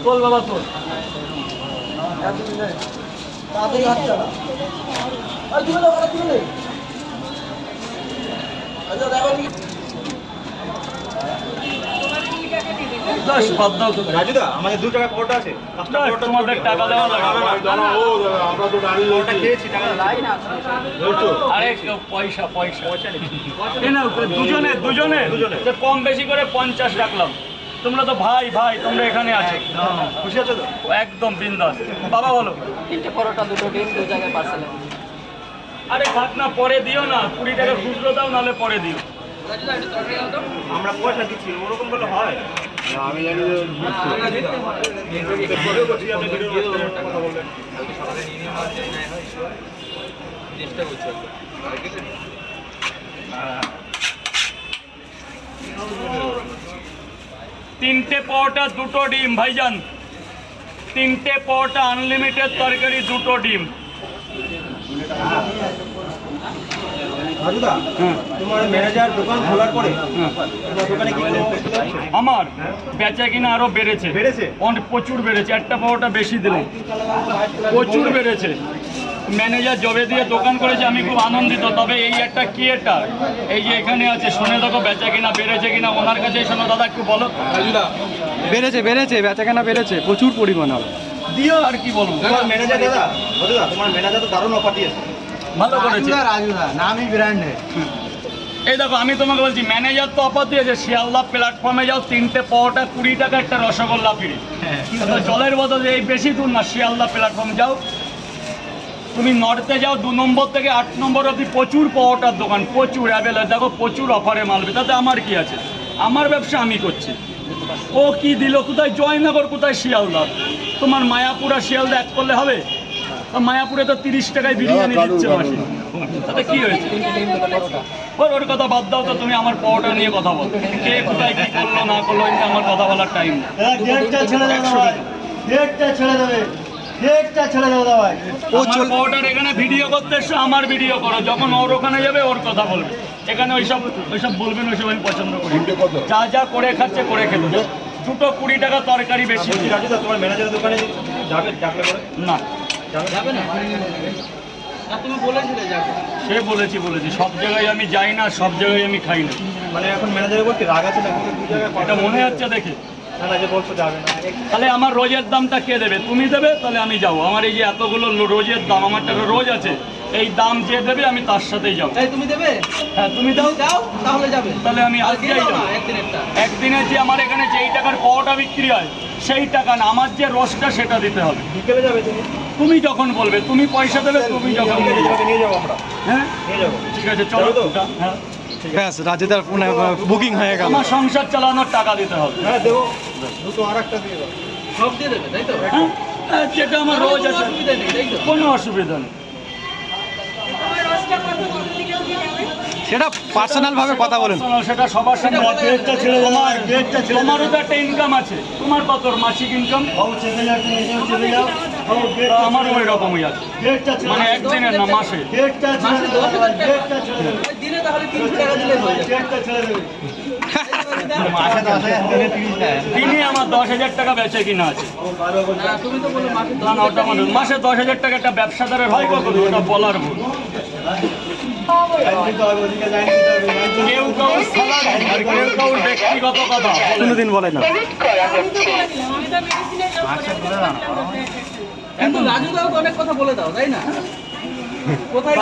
তোল বাবা তোল। রাজুদা আমাদের 2 টাকা পরোটা আছে, 5 টাকা পরোটা তোমাদের টাকা দেওয়া লাগবে। আমরা তো গাড়ি পরোটা খেয়েছি, টাকা লাইন আছে। আরে পয়সা পয়সা এই নাও, দুজনে দুজনে তো কম বেশি করে 50 রাখলাম। তোমরা তো ভাই ভাই, তোমরা এখানে আছো, খুশি আছো তো? একদম বিন্দাস। বাবা বলো। 3টে পরোটা 2টো ডিম 2 জায়গায় পার্সেল। আরে থাক না, পরে দিও না, 20 টাকা খুচরো দাও, নাহলে পরে দিও। আমরা পয়সা দিচ্ছি, ওরকম বলে হয়? আমি জানি কথা বলবেন। চেষ্টা করছি। 3টে পরোটা 2টো ডিম ভাইজান, 3টে পরোটা আনলিমিটেড তরকারি 2টো ডিম। রাজুদা, তোমার ম্যানেজার দোকান খোলার পরে তোমার দোকানে কি কোনো অসুবিধা হচ্ছে? আমার বেচা কিনা আরো বেড়েছে, বেড়েছে? অনেক প্রচুর বেড়েছে। একটা পরোটা বেশি দিলে প্রচুর বেড়েছে। ম্যানেজার জবে দিয়ে দোকান করেছে, আমি খুব আনন্দিত। তবে এই একটা কি এটা, এই যে এখানে আছে, শুনে দেখো বেচা কিনা বেড়েছে কিনা, ওনার কাছে শোনো। দাদা একটু বলো। রাজুদা বেড়েছে বেড়েছে, বেচাকেনা বেড়েছে প্রচুর পরিমাণ। দিও আর কি বলবো। তোমার ম্যানেজার রাজুদা তোমার ম্যানেজার তো দারুণ অফার দিয়েছে। ভালো করেছে। রাজুদা নামই ব্র্যান্ডে। এই দেখো, আমি তোমাকে বলছি, ম্যানেজার তো অফার দিয়েছে, শিয়ালদা প্ল্যাটফর্মে যাও, 3টে পরোটা 20 টাকা, একটা রসগোল্লা ফ্রি। জলের বদলে এই বেশি দূর না, শিয়ালদা প্ল্যাটফর্ম যাও, তুমি নর্থে যাও, 2 নম্বর থেকে 8 নম্বর অবধি প্রচুর পরোটার দোকান, প্রচুর অ্যাভেলেবল। দেখো প্রচুর অফারে মালবে, তাতে আমার কি আছে? আমার ব্যবসা আমি করছি। ও কি দিল, কোথায় জয়নগর, কোথায় শিয়ালদা? তোমার মায়াপুর আর শিয়ালদা এক করলে হবে? মায়াপুরে তো 30 টাকায় বিরিয়ানি দিচ্ছে মাসি, তাতে কি হয়েছে? ওর কথা বাদ দাও তো, তুমি আমার পরোটা নিয়ে কথা বলো। কে কোথায় কি করলো না করলো, এটা আমার কথা বলার টাইম না। আমার পরোটার এখানে ভিডিও করতে এসো, আমার ভিডিও করো। যখন ওর ওখানে যাবে ওর কথা বলবে, এখানে ওইসব বলবেন, ওইসব আমি পছন্দ করি। যা যা করে খাচ্ছে করে খেতে দাও। 2টো 20 টাকা তরকারি বেশি। রাজুদা তোমার ম্যানেজারের দোকানে যাবে ডাকলে পরে? না, যাবে না? তুমি বলেছিলে যাবে। সে বলেছি সব জায়গায় আমি যাই না, সব জায়গায় আমি খাই না। মানে এখন ম্যানেজারের উপর কি রাগ আছে না? 2 জায়গায় এটা মনে হচ্ছে দেখে। না না, যে বলছো যাবে না। তাহলে আমার রোজের দামটা কে দেবে? তুমি দেবে, তাহলে আমি যাবো। আমার এই যে এতগুলো রোজের দাম, আমার টাকা রোজ আছে, এই দাম যে দেবে আমি তার সাথেই যাবো। তাই তুমি দেবে? হ্যাঁ, তুমি দাও, দাও তাহলে যাবে। তাহলে আমি আজকেই যাবো। একদিনেরটা। একদিনে যে আমার এখানে যেই টাকার পরোটা বিক্রি হয় সেই টাকা না, আমার যে রসটা সেটা দিতে হবে। বিকেলে যাবে তুমি? তুমি যখন বলবে, তুমি পয়সা দেবে, তুমি যখন বলবে। তোমাকে নিয়ে যাবো আমরা। হ্যাঁ নিয়ে যাবো। ঠিক আছে, চলো তো। হ্যাঁ, ব্যাস রাজুদার বুকিং হয়ে গেল। আমার সংসার চালানোর টাকা দিতে হবে। হ্যাঁ দেবো, দুটো আর একটা দিয়ে দাও। সব দিয়ে দেবে তাই তো? হ্যাঁ, যেটা আমার রোজ আছে, অসুবিধা নেই তাই তো? কোনো অসুবিধা নেই। সেটা পার্সোনাল ভাবে কথা বলেন। সেটা সবার সাথে তোমারও তো একটা ইনকাম আছে। তোমার কত মাসিক ইনকাম? আমারও ওই রকমই আছে, মানে একদিনের না, মাসে। মাসে 10,000 টাকা? দিনে তাহলে 300 টাকা দিলে হয়ে যাবে। মাসে 10,000 দিনে 30 টাকা। দিনে আমার 10,000 টাকা বেচে কিনা আছে। না তুমি তো বললে মাসে না না, ওটা মানে মাসে 10,000 টাকা একটা ব্যবসাদারের হয় কত? ওটা বলার ভুল। কেউ কেউ স্যালারি আর কেউ কেউ ব্যক্তিগত কথা কোনোদিন বলে না। কিন্তু রাজুদাও তো অনেক কথা বলে দাও তাই না? কোথায়